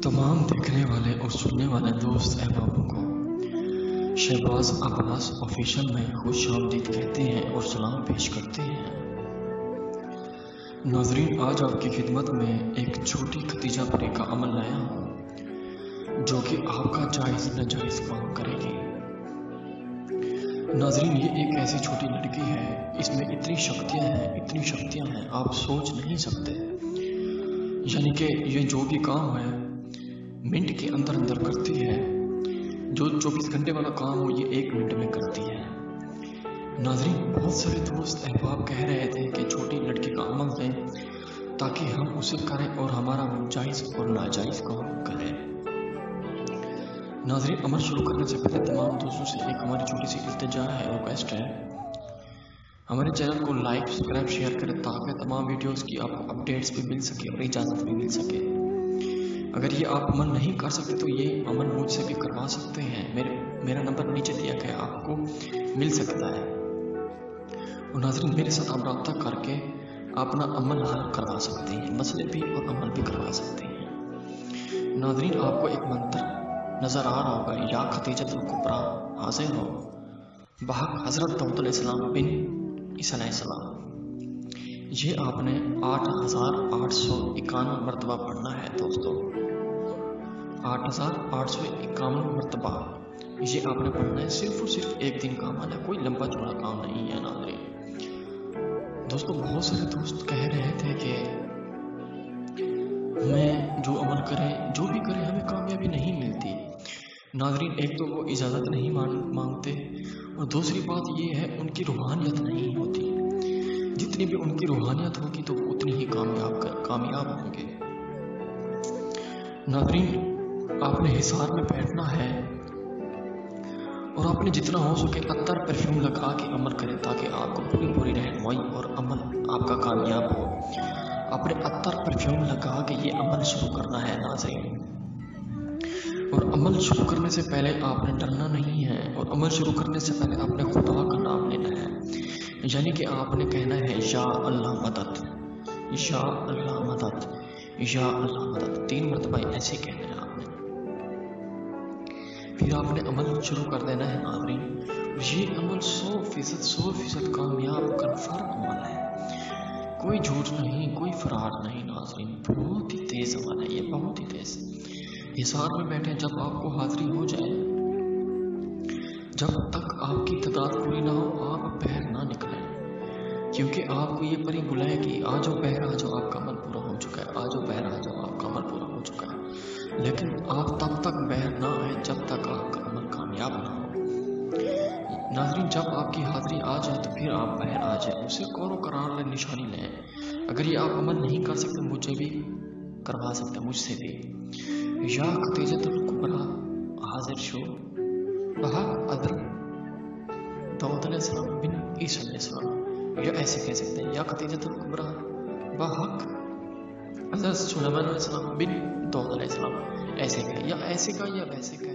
तमाम देखने वाले और सुनने वाले दोस्त अहबाबों को शहबाज अब्बास ऑफिशियल में खुश आमदीद कहते हैं और सलाम पेश करते हैं। नाजरीन, आज आपकी खिदमत में एक छोटी खतीजा परी का अमल लाया हूँ जो कि आपका जायज़ नाजायज़ काम करेगी। नाजरीन, ये एक ऐसी छोटी लड़की है, इसमें इतनी शक्तियाँ हैं आप सोच नहीं सकते। यानी कि ये जो भी काम है मिनट के अंदर अंदर करती है। जो 24 घंटे वाला काम हो ये 1 मिनट में करती है। नाजरीन, बहुत सारे दोस्त अहबाब कह रहे थे कि छोटी लड़की का अमल दें ताकि हम उसे करें और हमारा जायज़ और नाजायज़ काम करें। नाजरीन, अमल शुरू करने से पहले तमाम दोस्तों से एक हमारी छोटी सी इल्तिजा है और रिक्वेस्ट है, हमारे चैनल को लाइक सब्सक्राइब शेयर करें ताकि तमाम वीडियोस की आपको अपडेट्स भी मिल सके और इजाज़त भी मिल सके। अगर ये आप अमल नहीं कर सकते तो ये अमल मुझसे भी करवा सकते हैं। मेरा नंबर नीचे दिया गया आपको मिल सकता है। और नाज़रीन, मेरे साथ आप रब्ता करके अपना अमल हल करवा सकते हैं, मसले भी और अमल भी करवा सकते हैं। नाज़रीन, आपको एक मंत्र नज़र आ रहा होगा, या खतीजतुल कुबरा हाज़िर हो बहक हज़रत दाऊद अलैहिस्सलाम बिन ईसा अलैहिस्सलाम। ये आपने 8851 मरतबा पढ़ना है दोस्तों, 8851 मरतबा ये आपने पढ़ना है। सिर्फ और सिर्फ 1 दिन का अमल है, कोई लंबा चौड़ा काम नहीं है। नाज़रीन दोस्तों, बहुत सारे दोस्त कह रहे थे कि हमें जो अमल करें जो भी करें हमें कामयाबी नहीं मिलती। नाज़रीन, एक तो वो इजाज़त नहीं मांगते और दूसरी बात ये है उनकी रूहानियत नहीं होती। जितनी भी उनकी रूहानियत होगी तो उतनी ही कामयाब होंगे। नाज़रीन, आपने हिसार में बैठना है और आपने जितना हो सके अत्तर परफ्यूम लगा के अमल करें ताकि आपको पूरी रहनुमाई और अमल आपका कामयाब हो। आपने अत्तर परफ्यूम लगा के ये अमल शुरू करना है नाज़रीन। और अमल शुरू करने से पहले आपने डरना नहीं है और अमल शुरू करने से पहले आपने खुदा का नाम लेना है। यानी कि आपने कहना है या अल्लाह मदद, या अल्लाह मदद, या अल्लाह मदद 3 मरतबा ऐसे कहना है आपने। फिर आपने अमल शुरू कर देना है। नाज़रीन, ये अमल 100% कामयाब कन्फर्म अमल है, कोई झूठ नहीं, कोई फरार नहीं। नाज़रीन, बहुत ही तेज अमल है ये, बहुत ही तेज। हिसार में बैठे, जब आपको हाजिरी हो जाए, जब तक आपकी तादाद पूरी ना हो आप बाहर ना निकलें, क्योंकि आपको ये परी बुलाएगी, आ जाओ बाहर आ जाओ, आपका अमल पूरा हो चुका है, आ जाओ बाहर आ जाओ, आपका अमल पूरा हो चुका है। लेकिन आप तब तक बाहर ना आए जब तक आपका अमल कामयाब ना हो। नाज़रीन, जब आपकी हाजिरी आ जाए तो फिर आप बाहर आ जाए, उसे कौरो करार लें, निशानी लें। अगर ये आप अमल नहीं कर सकते मुझे भी करवा सकते, मुझसे भी। या खतीजतुल कुबरा हाजिर शो बहक हज़रत दाऊद अलैहिस्सलाम बिन ईसा अलैहिस्सलाम, या ऐसे कह सकते हैं, या खतीजतुल कुबरा बहक हज़रत सुलेमान अलैहिस्सलाम बिन दाऊद अलैहिस्सलाम। ऐसे कहें या ऐसे का या वैसे का।